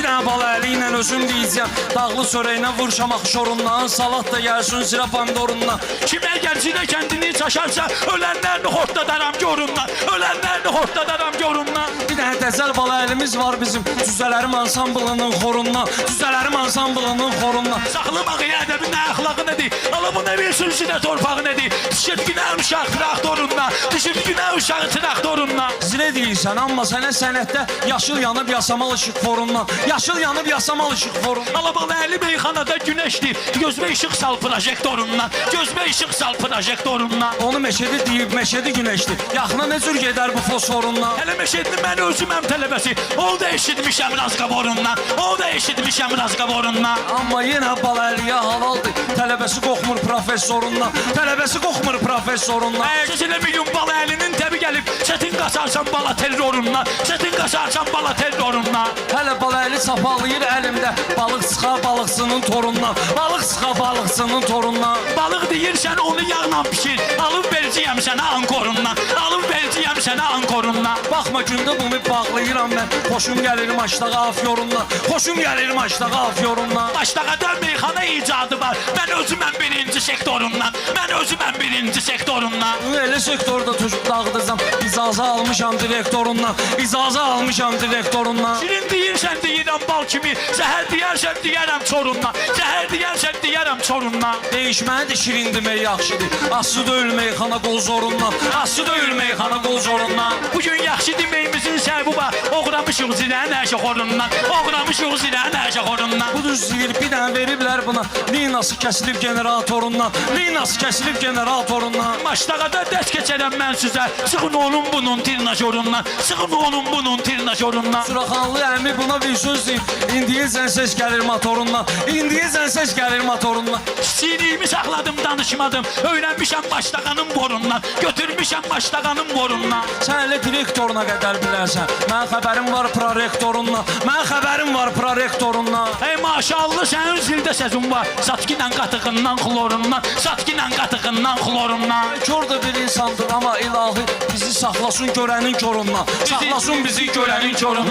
dənə bala əli ilə özüm deyəcəm. Dağlı sörəyinə vur şamaq şorundan, salat da gəlsin sirə pomidorundan. Kim əgər sinə kəndini çaşarsa, ölənlərini hortladaram görünmən. Ölənlərini hortladaram görünmən. Bir dənə dəzəl bala əlimiz var bizim, Cüzələrim ansamblının xorundan, Cüzələrim ansamblının xorundan. Saxlamağı ədəbi nə əxlaqı nədir? Ala bu nə bilsin sinə torpağı nədir? Dişət günə uşaq traktorundan, dişət günə uşaq traktorundan. Zirə deyirsən, amma sənə sənətdə yaşıl yanıb yasamal ışıq forundan, yaşıl yanıb yasamal ışıq forundan. Alabalı əli meyxanada günəşdir, gözmə işıq sal projektorundan, gözmə işıq sal projektorundan. Onu meşədi deyib, meşədi günəşdir. Yaxına nə cür gedər bu fosforundan? Hələ meşədini mən özüməm tələbəsi, o da eşitmişəm razqaborundan, o da eşitmişəm razqaborundan. Amma yenə bala əliyə halaldır, tələbəsi qoxmur professorundan, tələbəsi qoxmur professorundan. Siz elə bir gün bala əlinin təbi gəlib, çətin qaçarsan bala terrorundan, çətin qaçarsan bala terrorundan. Hələ bala əli sapalayır əlimdə, balıq sıxa balıqçının torundan, balıq sıxa balıqçının torundan. Balıq deyirsən onu yağla pişir, alıb verəcəyəm sənə ankorundan, alıb verəcəyəm sənə ankorundan. Baxma gündə bunu bağlayıram mən, xoşum gəlir maçdağı afyorundan, xoşum gəlir maçdağı afyorundan. Maçdağada meyxana icadı var, mən özüməm birinci sektorundan, mən özüməm birinci sektorundan. Elə sektorda tuşub dağıdacam, icazə almışam direktorundan, icazə almışam direktorundan. Şirin deyirsən deyirəm bal kimi, zəhər deyərsən deyərəm çorundan, zəhər deyərsən deyərəm çorundan. Değişməlidir şirin demək yaxşıdır, aslı döyül meyxana qol zorundan, aslı döyül meyxana qol zorundan. Bugün yaxşı deməyimizin səbəbi var, oğramışıq zirənin əşəxorundan, oğramışıq zirənin əşəxorundan. Bu düz zir bir dənə veriblər buna, linası kəsilib generatorundan, linası kəsilib generatorundan. Maçdağada dərs keçərəm mən sizə, sıxın onun bunun tirnajorundan, sıxın onun bunun tirnajorundan. Suraxanlı əmi buna bir söz deyib, indiyəcən səs gəlir motorundan, indiyəcən səs gəlir motorundan. Kiçiliyimi saxladım, danışmadım, öyrənmişəm maçdağanın borundan, götürmüşəm maçdağanın borundan. Sən elə direktoruna qədər bilərsən, mən xəbərim var prorektorundan, mən xəbərim var prorektorundan. Ey maşallah sənin zildə səzun var, satkinən qatığından xlorundan, satkinən qatığından xlorundan. Kör da bir insandır, amma ilahi bizi saxlasın görənin körundan, saxlasın bizi görənin körundan.